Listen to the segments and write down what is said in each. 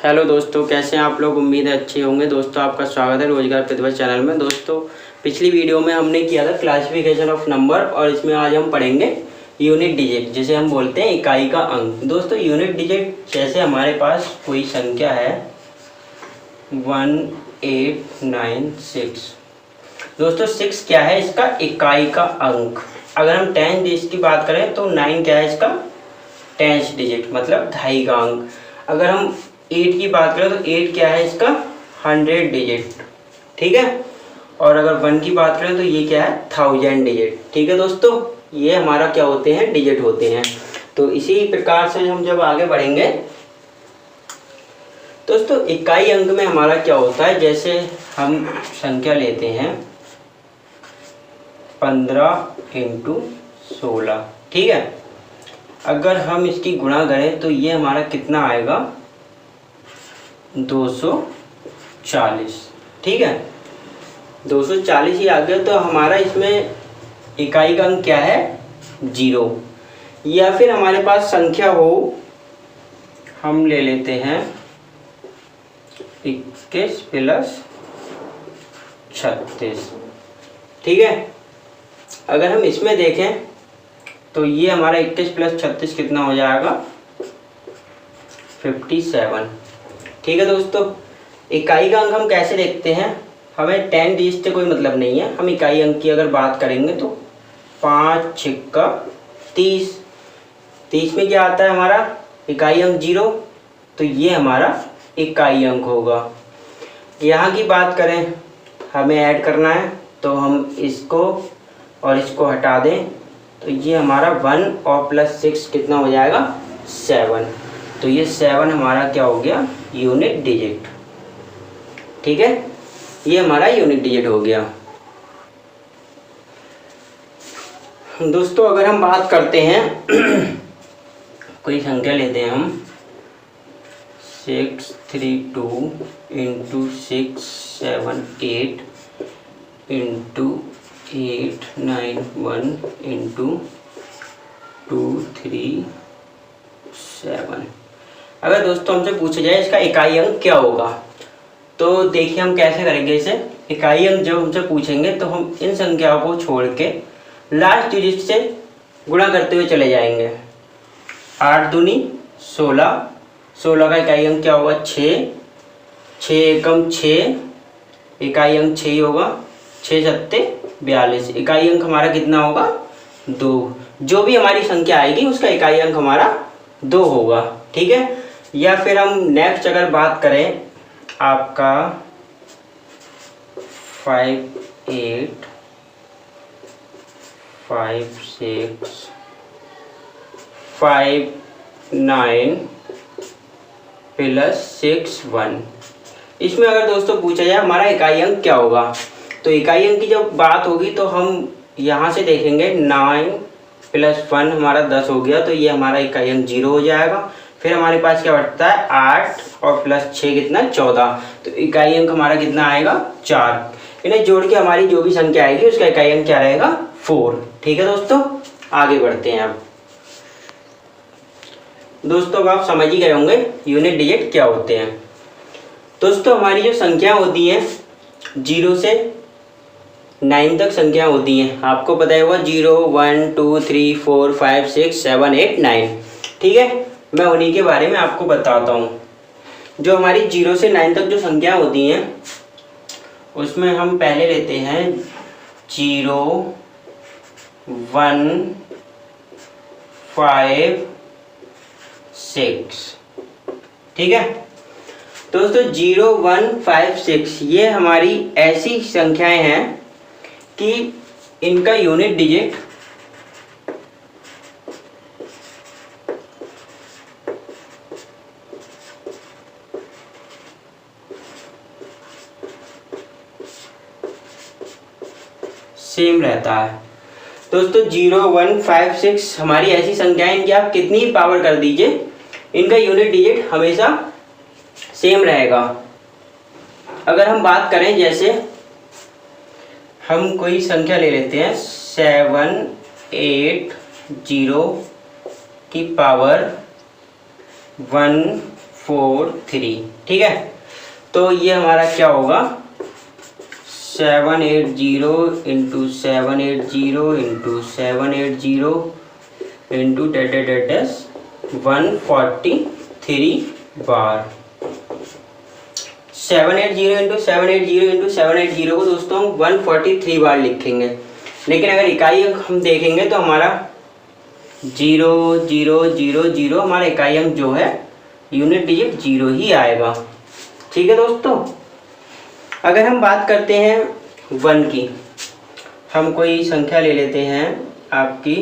Hello दोस्तों, कैसे हैं आप लोग। उम्मीद है अच्छे होंगे। दोस्तों आपका स्वागत है रोजगार प्रतिभा चैनल में। दोस्तों पिछली वीडियो में हमने किया था क्लासिफिकेशन ऑफ नंबर और इसमें आज हम पढ़ेंगे यूनिट डिजिट, जिसे हम बोलते हैं इकाई का अंक। दोस्तों यूनिट डिजिट जैसे हमारे पास कोई संख्या है 1896। दोस्तों 6 क्या है, इसका इकाई का अंक। अगर हम 10 डिजिट की बात करें तो 9 क्या है, इसका 10 डिजिट मतलब ढाई का अंक। अगर हम 8 की बात करें तो 8 क्या है, इसका 100 डिजिट। ठीक है। और अगर 1 की बात करें तो ये क्या है, 1000 डिजिट। ठीक है दोस्तों, ये हमारा क्या होते हैं, डिजिट होते हैं। तो इसी प्रकार से हम जब आगे बढ़ेंगे दोस्तों, इकाई अंक में हमारा क्या होता है, जैसे हम संख्या लेते हैं 15 × 16। ठीक है। अगर हम इसकी गुणा करें तो ये हमारा कितना आएगा, 240। ठीक है, 240 ही आ गया। तो हमारा इसमें इकाई का अंक क्या है, 0। या फिर हमारे पास संख्या हो, हम ले लेते हैं 21 + 36। ठीक है। अगर हम इसमें देखें तो ये हमारा 21 + 36 कितना हो जाएगा, 57। ठीक है दोस्तों, इकाई का अंक हम कैसे देखते हैं, हमें 10 डिजिट से कोई मतलब नहीं है। हम इकाई अंक की अगर बात करेंगे तो 5 × 6 = 30। 30 में क्या आता है हमारा इकाई अंक 0, तो ये हमारा इकाई अंक होगा। यहाँ की बात करें, हमें ऐड करना है तो हम इसको और इसको हटा दें तो ये हमारा 1 और +6 कितना हो जाएगा, 7। तो ये 7 हमारा क्या हो गया, यूनिट डिजिट। ठीक है, ये हमारा यूनिट डिजिट हो गया। दोस्तों अगर हम बात करते हैं कोई संख्या लेते हैं हम 632 × 678 × 891 × 237। अगर दोस्तों हमसे पूछा जाए इसका इकाई अंक क्या होगा, तो देखिए हम कैसे करेंगे इसे। इकाई अंक जब हमसे पूछेंगे तो हम इन संख्याओं को छोड़ के लास्ट डिजिट से गुणा करते हुए चले जाएंगे। 8 दूनी 16, 16 का इकाई अंक क्या होगा, 6। 6 एकम 6, इकाई अंक 6 ही होगा। 6 सत्ते 42, इकाई अंक हमारा कितना होगा, 2। जो भी हमारी संख्या आएगी उसका इकाई अंक हमारा 2 होगा। ठीक है। या फिर हम नेक्स्ट अगर बात करें आपका 58 56 59 + 61। इसमें अगर दोस्तों पूछा जाए हमारा इकाई अंक क्या होगा, तो इकाई अंक की जब बात होगी तो हम यहाँ से देखेंगे 9 + 1 हमारा 10 हो गया, तो ये हमारा इकाई अंक 0 हो जाएगा। फिर हमारे पास क्या बचता है, 8 और +6 कितना, 14। तो इकाई अंक हमारा कितना आएगा, 4। इन्हें जोड़ के हमारी जो भी संख्या आएगी उसका इकाई अंक क्या रहेगा, 4। ठीक है दोस्तों, आगे बढ़ते हैं। अब दोस्तों अब आप समझ ही गए होंगे यूनिट डिजिट क्या होते हैं। दोस्तों हमारी जो संख्या होती है 0 से 9 तक संख्या होती हैं, आपको पता है वो 0 1 2 3 4 5 6 7 8 9। ठीक है, मैं उन्हीं के बारे में आपको बताता हूँ। जो हमारी 0 से 9 तक जो संख्या होती हैं उसमें हम पहले लेते हैं 0 1 5 6। ठीक है दोस्तों, 0 1 5 6 ये हमारी ऐसी संख्याएं हैं कि इनका यूनिट डिजिट सेम रहता है। दोस्तों 0 1 5 6 हमारी ऐसी संख्याएं, इनकी आप कितनी ही पावर कर दीजिए इनका यूनिट डिजिट हमेशा सेम रहेगा। अगर हम बात करें, जैसे हम कोई संख्या ले लेते हैं 780 की पावर 1 643, ठीक है। तो ये हमारा क्या होगा 780 इंटू 780 इंटू 780 इंटू डेट 143 बार। 780 इंटू 780 इंटू 780 को दोस्तों हम 143 बार लिखेंगे, लेकिन अगर इकाई अंक हम देखेंगे तो हमारा 0000 हमारा इकाई अंक जो है यूनिट डिजिट 0 ही आएगा, ठीक है दोस्तों। अगर हम बात करते हैं 1 की, हम कोई संख्या ले लेते हैं आपकी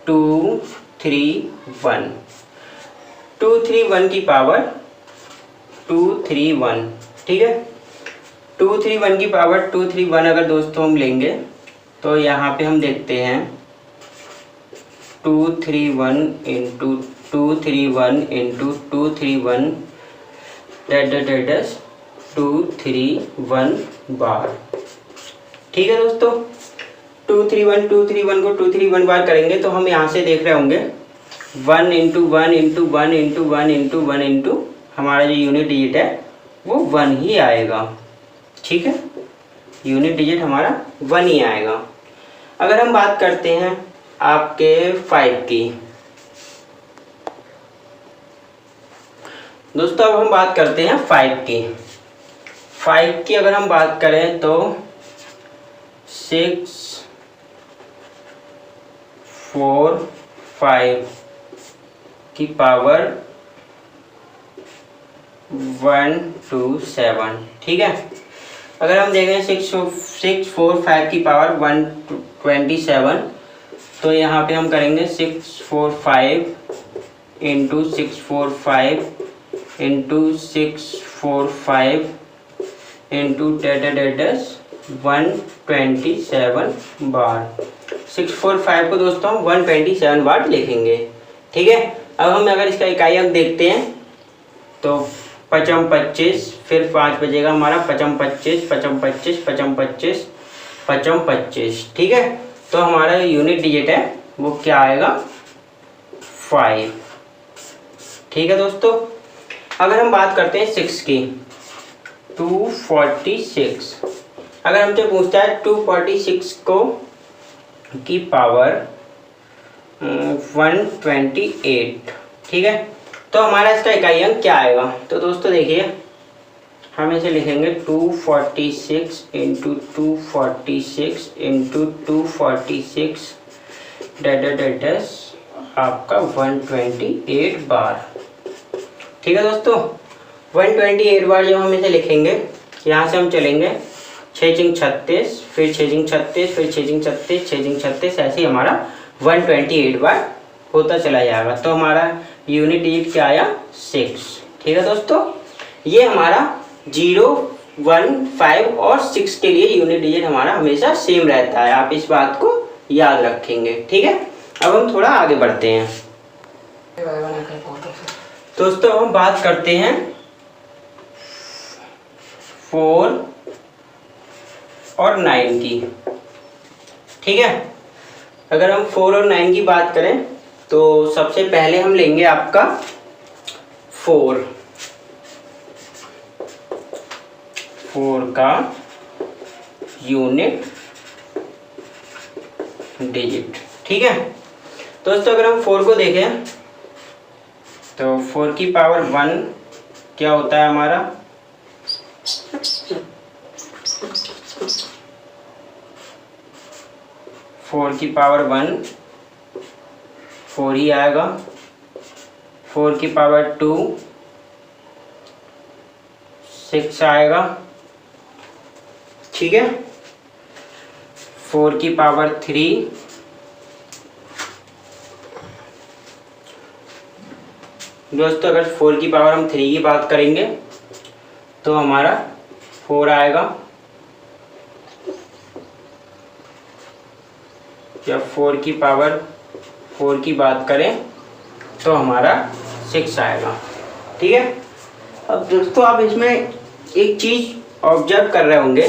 231, 231 की पावर 231, ठीक है। 231 की पावर 231 अगर दोस्तों हम लेंगे तो यहाँ पे हम देखते हैं 231 इंटू 231 इंटू 231 डेट 231 बार, ठीक है दोस्तों। 231 को 231 बार करेंगे तो हम यहाँ से देख रहे होंगे 1 into 1 into 1 into 1 into 1 into हमारा जो यूनिट डिजिट है वो 1 ही आएगा, ठीक है। यूनिट डिजिट हमारा 1 ही आएगा। अगर हम बात करते हैं आपके 5 की, दोस्तों अब हम बात करते हैं 5 की। 5 की अगर हम बात करें तो 6 4 5 की पावर 127, ठीक है। अगर हम देखें 6 4 5 की पावर 127 तो यहाँ पे हम करेंगे 645 इंटू 645 इंटू 645 इंटू डेट 127 बार। 645 को दोस्तों हम 127 बार लिखेंगे, ठीक है। अब हम अगर इसका इकाई अंक देखते हैं तो 55 25, फिर 5 बजेगा हमारा 55 25 55 25 55 25 55 25, ठीक है। तो हमारा यूनिट डिजिट है वो क्या आएगा 5, ठीक है दोस्तों। अगर हम बात करते हैं 6 की 246, अगर हमसे पूछता है 246 को की पावर 128, ठीक है। तो हमारा इसका इकाई अंक क्या आएगा, तो दोस्तों देखिए हम इसे लिखेंगे 246 इंटू 246 इंटू 246 डेट आपका 128 बार, ठीक है दोस्तों। 128 बार जब हम इसे लिखेंगे यहाँ से हम चलेंगे 6 36, फिर 6 36, फिर 6 36 6 36, ऐसे ही हमारा 128 बार होता चला जाएगा। तो हमारा यूनिट डिजिट क्या आया 6, ठीक है दोस्तों। ये हमारा 0 1 5 और 6 के लिए यूनिट डिजिट हमारा हमेशा सेम रहता है, आप इस बात को याद रखेंगे, ठीक है। अब हम थोड़ा आगे बढ़ते हैं दोस्तों। हम बात करते हैं 4 और 9 की, ठीक है। अगर हम 4 और 9 की बात करें तो सबसे पहले हम लेंगे आपका 4 का यूनिट डिजिट, ठीक है दोस्तों। अगर हम 4 को देखें तो 4 की पावर 1 क्या होता है हमारा 4 की पावर 1 4 ही आएगा। 4 की पावर 2 6 आएगा, ठीक है। 4 की पावर 3 दोस्तों अगर 4 की पावर हम 3 की बात करेंगे तो हमारा 4 आएगा, या 4 की पावर 4 की बात करें तो हमारा 6 आएगा, ठीक है। अब दोस्तों आप इसमें एक चीज़ ऑब्जर्व कर रहे होंगे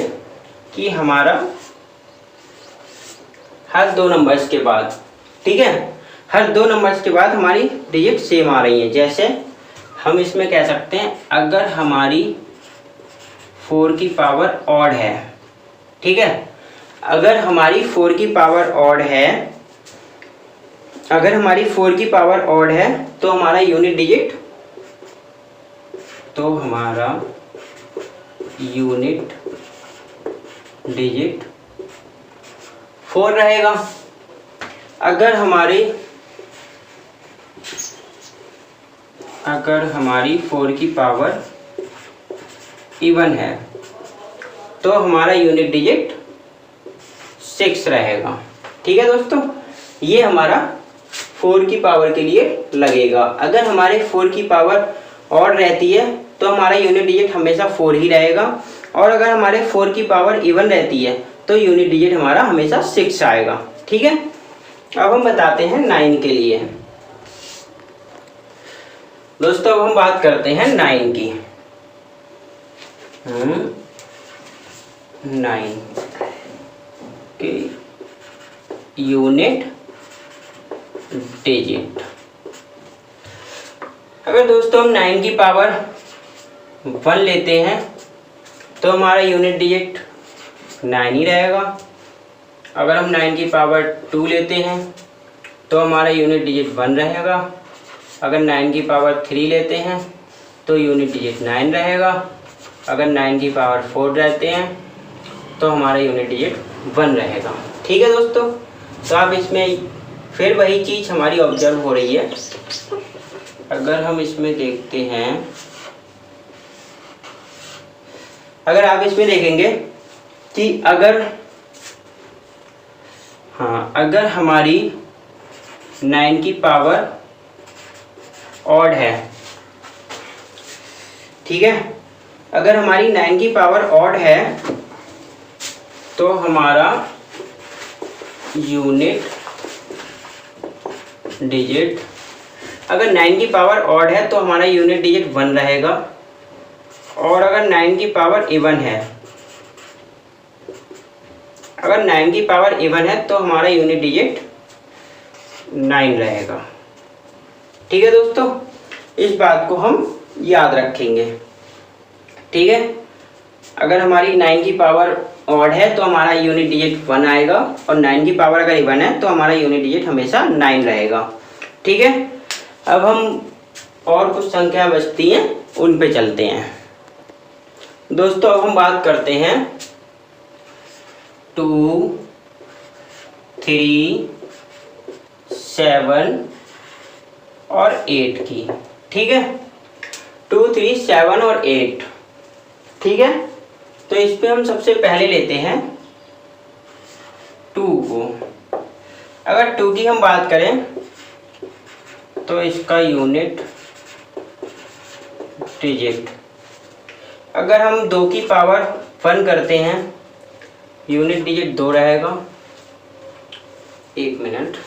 कि हमारा हर 2 नंबर्स के बाद, ठीक है, हर 2 नंबर्स के बाद हमारी डिजिट सेम आ रही है। जैसे हम इसमें कह सकते हैं अगर हमारी 4 की पावर ऑड है, ठीक है, अगर हमारी 4 की पावर ऑड है, अगर हमारी 4 की पावर ऑड है तो हमारा यूनिट डिजिट, तो हमारा यूनिट डिजिट 4 रहेगा। अगर हमारी 4 की पावर इवन है तो हमारा यूनिट डिजिट 6 रहेगा। ठीक है दोस्तों, ये हमारा 4 की पावर के लिए लगेगा। अगर हमारे 4 की पावर ऑड रहती है तो हमारा यूनिट डिजिट हमेशा 4 ही रहेगा, और अगर हमारे 4 की पावर इवन रहती है तो यूनिट डिजिट हमारा हमेशा 6 आएगा। ठीक है, अब हम बताते हैं 9 के लिए। दोस्तों अब हम बात करते हैं 9 की। 9 के यूनिट डिजिट। अगर दोस्तों हम 9 की पावर 1 लेते हैं तो हमारा यूनिट डिजिट 9 ही रहेगा। अगर हम 9 की पावर 2 लेते हैं तो हमारा यूनिट डिजिट 1 रहेगा। अगर 9 की पावर 3 लेते हैं तो यूनिट डिजिट 9 रहेगा। अगर 9 की पावर 4 रहते हैं तो हमारा यूनिट डिजिट 1 रहेगा। ठीक है दोस्तों, तो आप इसमें फिर वही चीज़ हमारी ऑब्जर्व हो रही है। अगर हम इसमें देखते हैं, अगर आप इसमें देखेंगे कि अगर हमारी 9 की पावर ऑड है, ठीक है, अगर हमारी 9 की पावर ऑड है तो हमारा यूनिट डिजिट, अगर 9 की पावर ऑड है तो हमारा यूनिट डिजिट 1 रहेगा, और अगर 9 की पावर इवन है, अगर 9 की पावर इवन है तो हमारा यूनिट डिजिट 9 रहेगा। ठीक है दोस्तों, इस बात को हम याद रखेंगे। ठीक है, अगर हमारी 9 की पावर ऑड है तो हमारा यूनिट डिजिट 1 आएगा, और 9 की पावर अगर इवन है तो हमारा यूनिट डिजिट हमेशा 9 रहेगा। ठीक है, अब हम और कुछ संख्या बचती हैं उन पे चलते हैं। दोस्तों अब हम बात करते हैं 2, 3, 7 और 8 की। ठीक है, 2, 3, 7 और 8। ठीक है, तो इस पे हम सबसे पहले लेते हैं 2 को। अगर 2 की हम बात करें तो इसका यूनिट डिजिट, अगर हम 2 की पावर 1 करते हैं यूनिट डिजिट 2 रहेगा। 1 मिनट,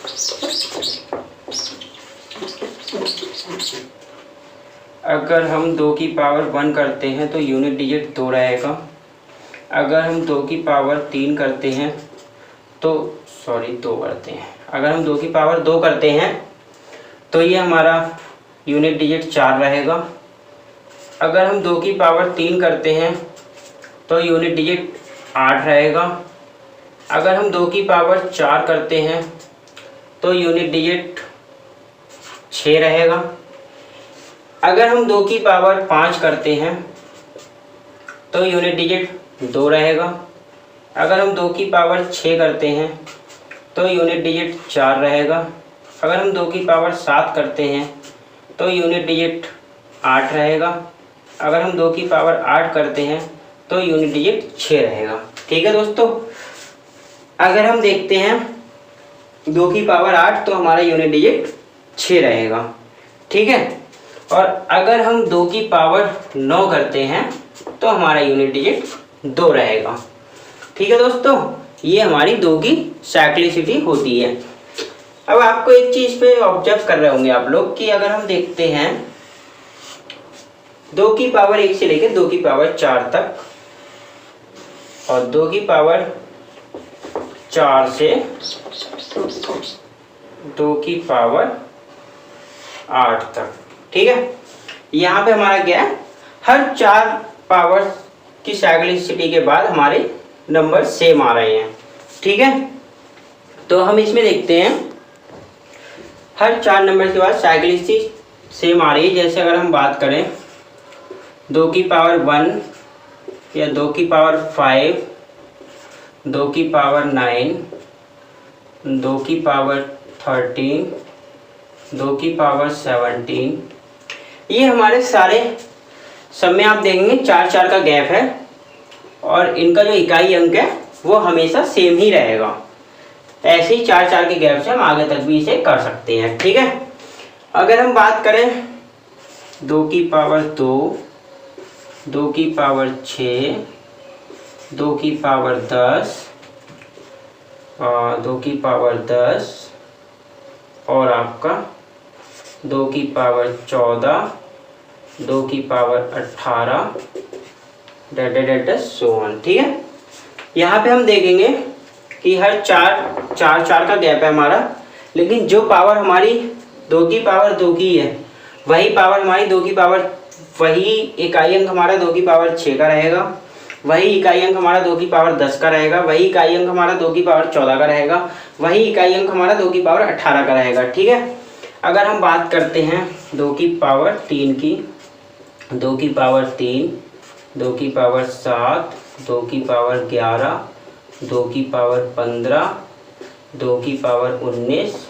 अगर हम 2 की पावर 1 करते हैं तो यूनिट डिजिट 2 रहेगा। अगर हम 2 की पावर 3 करते हैं तो अगर हम 2 की पावर 2 करते हैं तो ये हमारा यूनिट डिजिट 4 रहेगा। अगर हम 2 की पावर 3 करते हैं तो यूनिट डिजिट 8 रहेगा। अगर हम 2 की पावर 4 करते हैं तो यूनिट डिजिट 6 रहेगा। अगर हम 2 की पावर 5 करते हैं तो यूनिट डिजिट 2 रहेगा। अगर हम 2 की पावर 6 करते हैं तो यूनिट डिजिट 4 रहेगा। अगर हम 2 की पावर 7 करते हैं तो यूनिट डिजिट 8 रहेगा। अगर हम 2 की पावर 8 करते हैं तो यूनिट डिजिट 6 रहेगा। ठीक है दोस्तों, अगर हम देखते हैं 2 की पावर 8 तो हमारा यूनिट डिजिट 6 रहेगा। ठीक है, और अगर हम 2 की पावर 9 करते हैं तो हमारा यूनिट डिजिट 2 रहेगा। ठीक है दोस्तों, ये हमारी 2 की साइक्लिसिटी होती है। अब आपको एक चीज़ पे ऑब्जर्व कर रहे होंगे आप लोग कि अगर हम देखते हैं 2 की पावर 1 से लेकर 2 की पावर 4 तक, और 2 की पावर 4 से 2 की पावर 8 तक, ठीक है, यहाँ पे हमारा क्या है, हर 4 पावर की साइक्लिसिटी के बाद हमारे नंबर सेम आ रहे हैं। ठीक है, तो हम इसमें देखते हैं हर 4 नंबर के बाद साइक्लिसिटी सेम आ रही है। जैसे अगर हम बात करें 2 की पावर 1 या 2 की पावर 5, 2 की पावर 9, 2 की पावर 13, 2 की पावर 17, ये हमारे सारे सब में आप देखेंगे 4-4 का गैप है और इनका जो इकाई अंक है वो हमेशा सेम ही रहेगा। ऐसे ही 4-4 के गैप से हम आगे तक भी इसे कर सकते हैं। ठीक है, अगर हम बात करें 2 की पावर 2, 2 की पावर 6, 2 की पावर 10, 2 की पावर 10 और आपका 2 की पावर 14, 2 की पावर 18 डेट सो ऑन। ठीक है, यहाँ पे हम देखेंगे कि हर 4 का गैप है हमारा, लेकिन जो पावर हमारी 2 की पावर 2 की है वही पावर हमारी 2 की पावर, वही इकाई अंक हमारा 2 की पावर 6 का रहेगा, वही इकाई अंक हमारा 2 की पावर 10 का रहेगा, वही इकाई अंक हमारा 2 की पावर 14 का रहेगा, वही इकाई अंक हमारा 2 की पावर 18 का रहेगा। ठीक है, अगर हम बात करते हैं 2 की पावर 3 की, 2 की पावर 3, 2 की पावर 7, 2 की पावर 11, 2 की पावर 15, 2 की पावर 19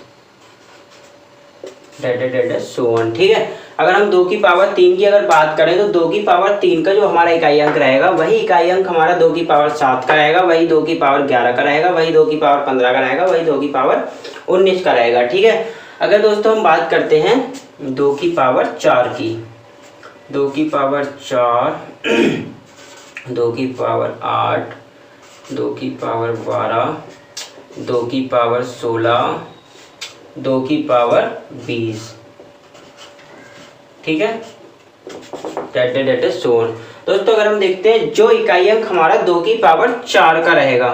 सो ऑन। ठीक है, अगर हम 2 की पावर 3 की अगर बात करें तो 2 की पावर 3 का जो हमारा इकाई अंक रहेगा वही इकाई अंक हमारा 2 की पावर 7 का रहेगा, वही 2 की पावर 11 का रहेगा, वही 2 की पावर 15 का रहेगा, वही 2 की पावर 19 का रहेगा। ठीक है, अगर दोस्तों हम बात करते हैं 2 की पावर 4 की, 2 की पावर 4, 2 की पावर 8, 2 की पावर 12, 2 की पावर 16, 2 की पावर 20। ठीक है, डेट सो ऑन। दोस्तों अगर हम देखते हैं जो इकाई अंक हमारा 2 की पावर 4 का रहेगा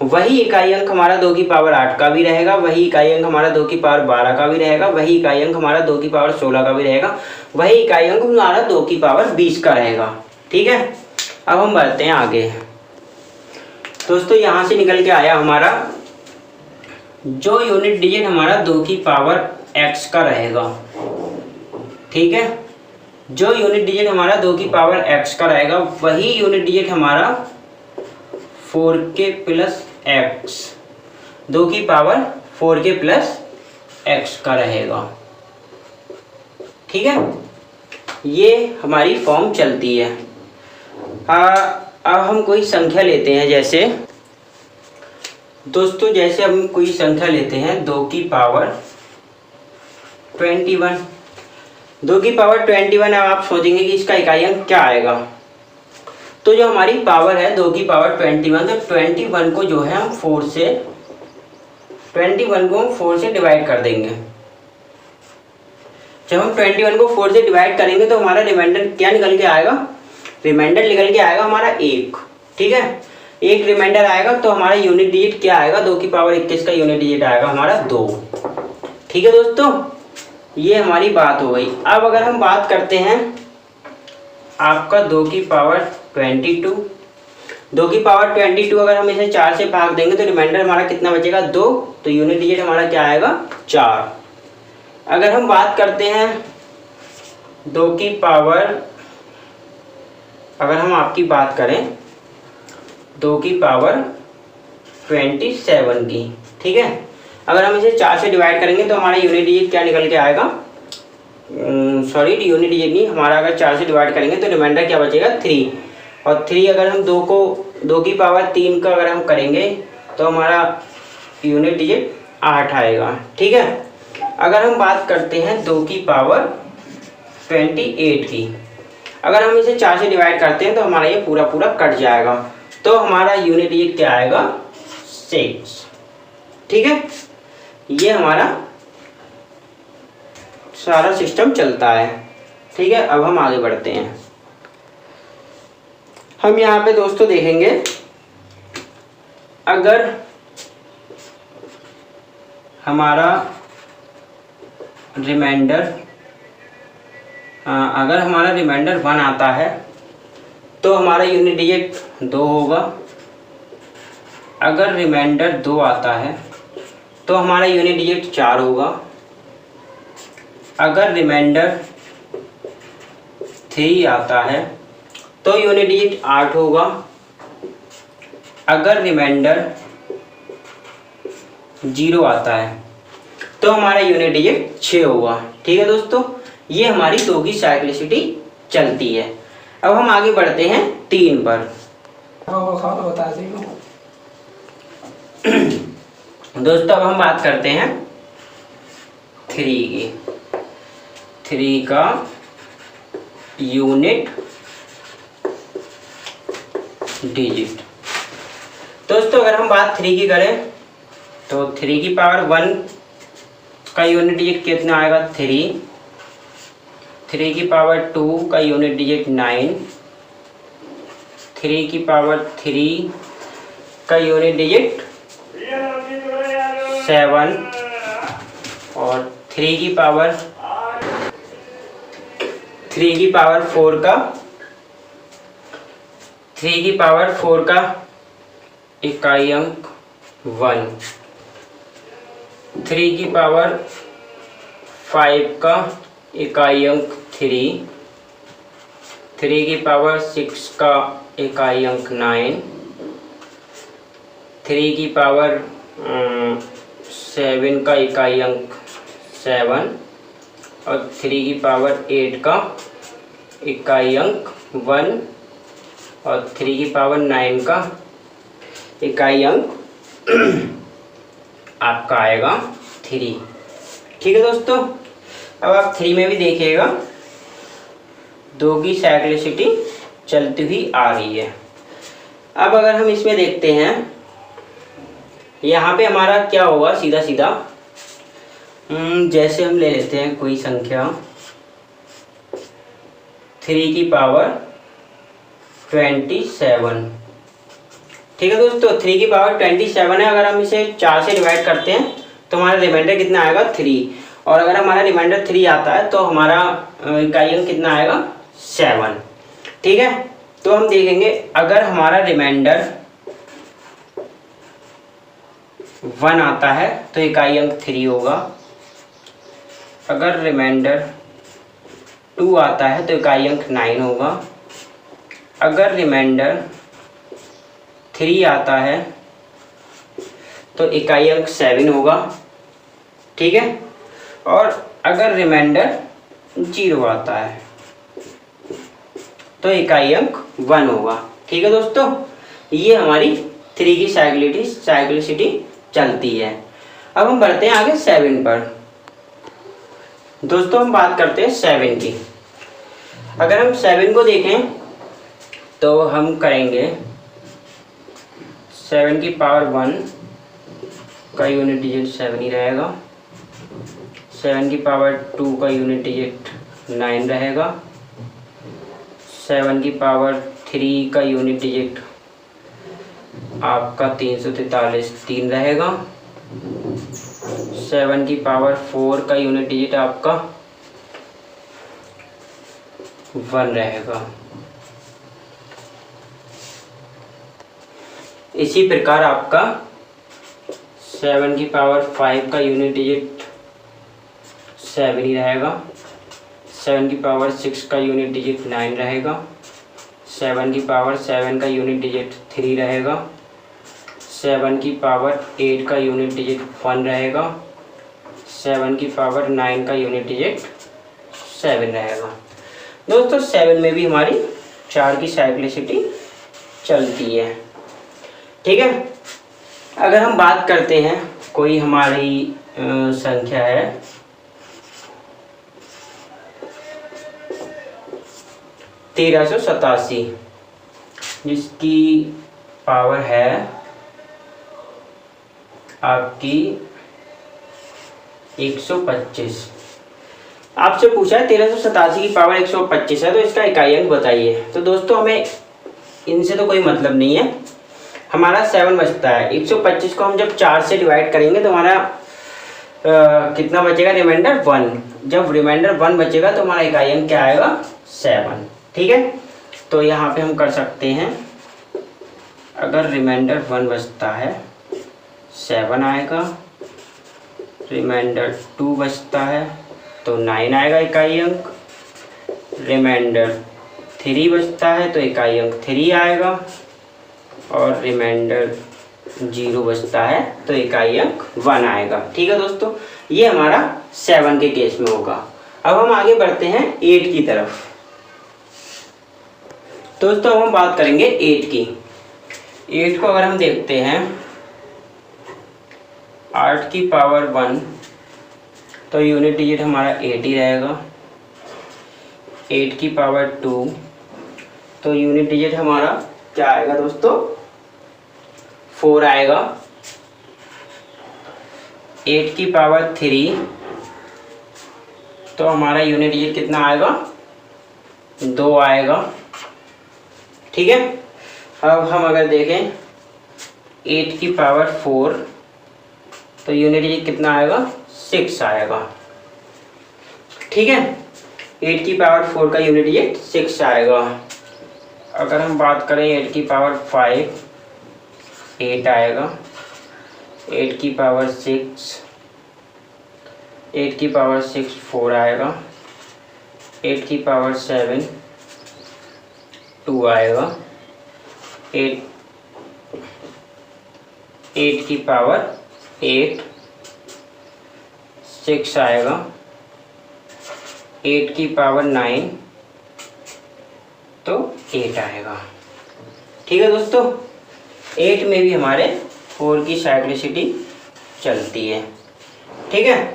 वही इकाई अंक हमारा 2 की पावर 8 का भी रहेगा, वही इकाई अंक हमारा 2 की पावर 12 का भी रहेगा, वही इकाई अंक हमारा 2 की पावर 16 का भी रहेगा, वही इकाई अंक हमारा 2 की पावर 20 का रहेगा। ठीक है, अब हम बढ़ते हैं आगे। दोस्तों यहाँ से निकल के आया हमारा जो यूनिट डिजिट हमारा 2 की पावर x का रहेगा। ठीक है, जो यूनिट डिजिट हमारा 2 की पावर x का रहेगा वही यूनिट डिजिट हमारा 4k प्लस x, 2 की पावर 4k प्लस x का रहेगा। ठीक है, ये हमारी फॉर्म चलती है। अब हम कोई संख्या लेते हैं, जैसे दोस्तों जैसे हम कोई संख्या लेते हैं 2 की पावर 21, 2 की पावर 21। अब आप सोचेंगे कि इसका इकाई अंक क्या आएगा, तो जो हमारी पावर है 2 की पावर 21, तो 21 को जो है हम 4 से डिवाइड कर देंगे। जब हम 21 को 4 से डिवाइड करेंगे तो हमारा रिमाइंडर क्या निकल के आएगा, रिमाइंडर निकल के आएगा हमारा 1। ठीक है, 1 रिमाइंडर आएगा तो हमारा यूनिट डिजिट क्या आएगा, 2 की पावर 21 का यूनिट डिजिट आएगा हमारा 2। ठीक है दोस्तों, ये हमारी बात हो गई। अब अगर हम बात करते हैं आपका 2 की पावर 22, 2 की पावर 22 अगर हम इसे 4 से भाग देंगे तो रिमाइंडर हमारा कितना बचेगा, 2, तो यूनिट डिजिट हमारा क्या आएगा, 4। अगर हम बात करते हैं 2 की पावर, अगर हम आपकी बात करें 2 की पावर 27 की, ठीक है, अगर हम इसे 4 से डिवाइड करेंगे तो हमारा यूनिट डिजिट क्या निकल के आएगा, सॉरी यूनिट डिजिट नहीं, हमारा अगर 4 से डिवाइड करेंगे तो रिमाइंडर क्या बचेगा, 3। और 3 अगर हम 2 की पावर 3 का अगर हम करेंगे तो हमारा यूनिट डिजिट 8 आएगा। ठीक है, अगर हम बात करते हैं 2 की पावर 28 की, अगर हम इसे 4 से डिवाइड करते हैं तो हमारा ये पूरा कट जाएगा, तो हमारा यूनिट डिजिट क्या आएगा, 6। ठीक है, ये हमारा सारा सिस्टम चलता है। ठीक है, अब हम आगे बढ़ते हैं। हम यहाँ पे दोस्तों देखेंगे अगर हमारा रिमाइंडर अगर हमारा रिमाइंडर 1 आता है तो हमारा यूनिट डिजिट 2 होगा। अगर रिमाइंडर 2 आता है तो हमारा यूनिट डिजिट 4 होगा। अगर रिमाइंडर 3 आता है तो यूनिट डिजिट 8 होगा। अगर रिमाइंडर 0 आता है तो हमारा यूनिट डिजिट 6 होगा। ठीक है दोस्तों, ये हमारी 2 की साइक्लिसिटी चलती है। अब हम आगे बढ़ते हैं 3 पर। दोस्तों अब हम बात करते हैं 3 की। 3 का यूनिट डिजिट। दोस्तों अगर हम बात 3 की करें तो 3 की पावर 1 का यूनिट डिजिट कितना आएगा 3। 3 की पावर 2 का यूनिट डिजिट 9। 3 की पावर 3 का यूनिट डिजिट 7 और 3 की पावर 4 का इकाई अंक 1। 3 की पावर 5 का इकाई अंक 3। 3 की पावर 6 का इकाई अंक 9। 3 की पावर 7 का इकाई अंक 7 और 3 की पावर 8 का इकाई अंक 1 और 3 की पावर 9 का इकाई अंक आपका आएगा 3। ठीक है दोस्तों, अब आप 3 में भी देखिएगा 2 की साइक्लिसिटी चलती हुई आ रही है। अब अगर हम इसमें देखते हैं यहाँ पे हमारा क्या होगा, सीधा सीधा जैसे हम ले लेते हैं कोई संख्या 3 की पावर 27। ठीक है दोस्तों, 3 की पावर 27 है। अगर हम इसे 4 से डिवाइड करते हैं तो हमारा रिमाइंडर कितना आएगा 3। और अगर हमारा रिमाइंडर 3 आता है तो हमारा इकाई अंक कितना आएगा 7। ठीक है, तो हम देखेंगे अगर हमारा रिमाइंडर 1 आता है तो इकाई अंक 3 होगा। अगर रिमाइंडर 2 आता है तो इकाई अंक 9 होगा। अगर रिमाइंडर 3 आता है तो इकाई अंक 7 होगा। ठीक है, और अगर रिमाइंडर 0 आता है तो इकाई अंक 1 होगा। ठीक है दोस्तों, ये हमारी 3 की साइक्लिसिटी चलती है। अब हम बढ़ते हैं आगे 7 पर। दोस्तों हम बात करते हैं 7 की। अगर हम 7 को देखें तो हम करेंगे 7 की पावर 1 का यूनिट डिजिट 7 ही रहेगा। 7 की पावर 2 का यूनिट डिजिट 9 रहेगा। 7 की पावर 3 का यूनिट डिजिट आपका 343 3 रहेगा। 7 की पावर 4 का यूनिट डिजिट आपका 1 रहेगा। इसी प्रकार आपका 7 की पावर 5 का यूनिट डिजिट 7 ही रहेगा। 7 की पावर 6 का यूनिट डिजिट 9 रहेगा। 7 की पावर 7 का यूनिट डिजिट 3 रहेगा। 7 की पावर 8 का यूनिट डिजिट 1 रहेगा। 7 की पावर 9 का यूनिट डिजिट 7 रहेगा। दोस्तों 7 में भी हमारी 4 की साइक्लिसिटी चलती है। ठीक है, अगर हम बात करते हैं कोई हमारी संख्या है 1387 जिसकी पावर है आपकी 125। आपसे पूछा है 1387 की पावर 125 है तो इसका इकाई अंक बताइए। तो दोस्तों हमें इनसे तो कोई मतलब नहीं है, हमारा 7 बचता है। 125 को हम जब 4 से डिवाइड करेंगे तो हमारा कितना बचेगा रिमाइंडर 1। जब रिमाइंडर 1 बचेगा तो हमारा इकाई अंक क्या आएगा 7। ठीक है, तो यहाँ पे हम कर सकते हैं, अगर रिमाइंडर 1 बचता है 7 आएगा, रिमाइंडर 2 बचता है तो 9 आएगा इकाई अंक, रिमाइंडर 3 बचता है तो इकाई अंक 3 आएगा, और रिमाइंडर 0 बचता है तो इकाई अंक 1 आएगा। ठीक है दोस्तों, ये हमारा 7 के केस में होगा। अब हम आगे बढ़ते हैं 8 की तरफ। दोस्तों अब हम बात करेंगे 8 की। 8 को अगर हम देखते हैं 8 की पावर 1 तो यूनिट डिजिट हमारा 8 ही रहेगा। 8 की पावर 2 तो यूनिट डिजिट हमारा क्या आएगा दोस्तों 4 आएगा। 8 की पावर 3 तो हमारा यूनिट डिजिट कितना आएगा 2 आएगा। ठीक है, अब हम अगर देखें 8 की पावर 4 तो यूनिट डिजिट कितना आएगा 6 आएगा। ठीक है, 8 की पावर 4 का यूनिट डिजिट 6 आएगा। अगर हम बात करें 8 की पावर 5 8 आएगा। 8 की पावर 6 8 की पावर 6 4 आएगा। 8 की पावर 7 2 आएगा। 8 की पावर 8 6 आएगा। 8 की पावर 9 तो 8 आएगा। ठीक है दोस्तों, 8 में भी हमारे 4 की साइक्लिसिटी चलती है। ठीक है,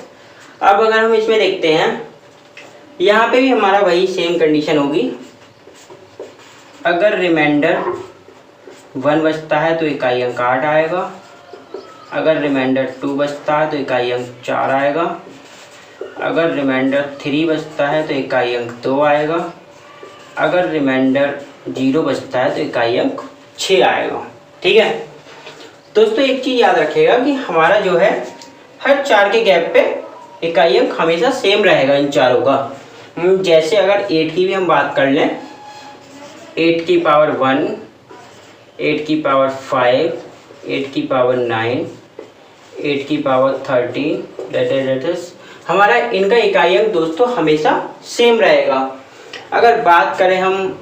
अब अगर हम इसमें देखते हैं यहाँ पे भी हमारा वही सेम कंडीशन होगी। अगर रिमाइंडर 1 बचता है तो इकाई अंक 8 आएगा। अगर रिमाइंडर 2 बचता है तो इकाई अंक 4 आएगा। अगर रिमाइंडर 3 बचता है तो इकाई अंक 2 आएगा। अगर रिमाइंडर 0 बचता है तो इकाई अंक 6 आएगा। ठीक है दोस्तों, एक चीज़ याद रखिएगा कि हमारा जो है हर 4 के गैप पे इकाई अंक हमेशा सेम रहेगा इन चारों का। जैसे अगर 8 की भी हम बात कर लें, 8 की पावर 1, 8 की पावर 5, 8 की पावर 9, 8 की पावर 13, दैट इज हमारा इनका इकाई अंक दोस्तों हमेशा सेम रहेगा। अगर बात करें हम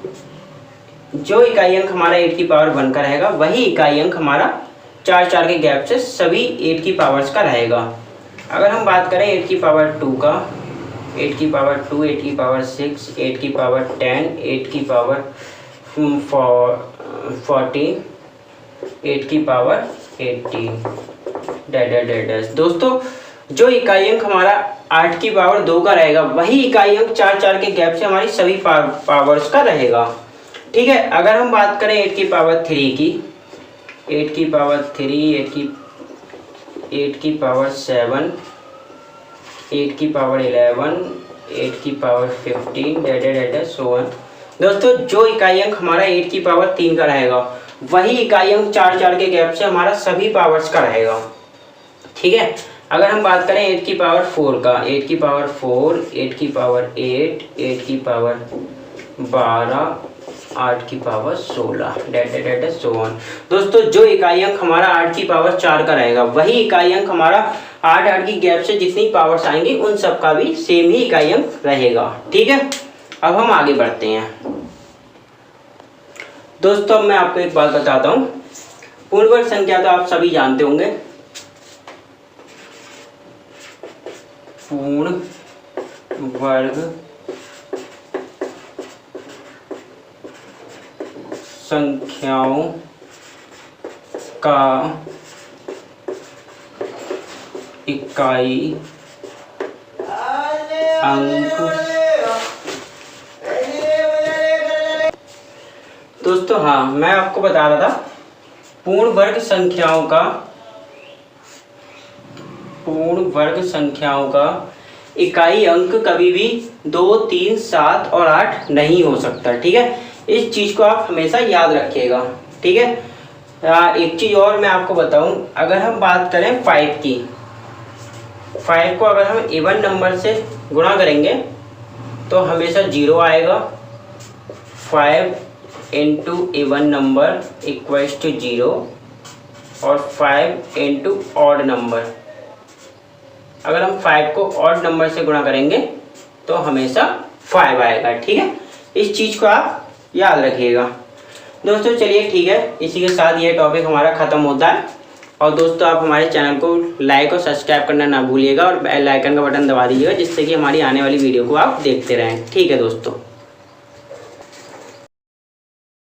जो इकाई अंक हमारा 8 की पावर 1 का रहेगा वही इकाई अंक हमारा 4 के गैप से सभी 8 की पावर्स का रहेगा। अगर हम बात करें 8 की पावर 2 का, 8 की पावर 2, 8 की पावर 6, 8 की पावर 10, 8 की पावर 14, 8 की पावर 18 डेड दोस्तों, जो इकाई अंक हमारा 8 की पावर 2 का रहेगा वही इकाई अंक 4 के गैप से हमारी सभी पावर्स का रहेगा। ठीक है, अगर हम बात करें 8 की पावर 3 की, 8 की पावर 3, 8 की पावर 7, 8 की पावर 11, 8 की पावर 15 डेड सो ऑन। दोस्तों जो इकाई अंक हमारा 8 की पावर 3 का रहेगा वही इकाई अंक 4 के गैप से हमारा सभी पावर्स का रहेगा। ठीक है, अगर हम बात करें 8 की पावर 4 का, 8 की पावर 4, 8 की पावर 8, 8 की पावर 12, 8 की पावर 16 डेड सो ऑन। दोस्तों जो इकाई अंक हमारा 8 की पावर 4 का रहेगा वही इकाई अंक हमारा 8 की गैप से जितनी पावर्स आएंगी उन सब का भी सेम ही इकाई अंक रहेगा। ठीक है, अब हम आगे बढ़ते हैं दोस्तों। अब मैं आपको एक बात बताता हूँ, पूर्ण वर्ग संख्या तो आप सभी जानते होंगे। पूर्ण वर्ग संख्याओं का इकाई अंक दोस्तों, हाँ मैं आपको बता रहा था पूर्ण वर्ग संख्याओं का इकाई अंक कभी भी 2, 3, 7 और 8 नहीं हो सकता। ठीक है, इस चीज़ को आप हमेशा याद रखिएगा। ठीक है, एक चीज़ और मैं आपको बताऊं, अगर हम बात करें 5 की, 5 को अगर हम इवन नंबर से गुणा करेंगे तो हमेशा 0 आएगा। 5 into even number equals to 0 और 5 इंटू ऑड नंबर, अगर हम 5 को ऑड नंबर से गुणा करेंगे तो हमेशा 5 आएगा। ठीक है, इस चीज़ को आप याद रखिएगा दोस्तों। चलिए ठीक है, इसी के साथ ये टॉपिक हमारा ख़त्म होता है। और दोस्तों आप हमारे चैनल को लाइक और सब्सक्राइब करना ना भूलिएगा और बेल आइकन का बटन दबा दीजिएगा, जिससे कि हमारी आने वाली वीडियो को आप देखते रहें। ठीक है दोस्तों।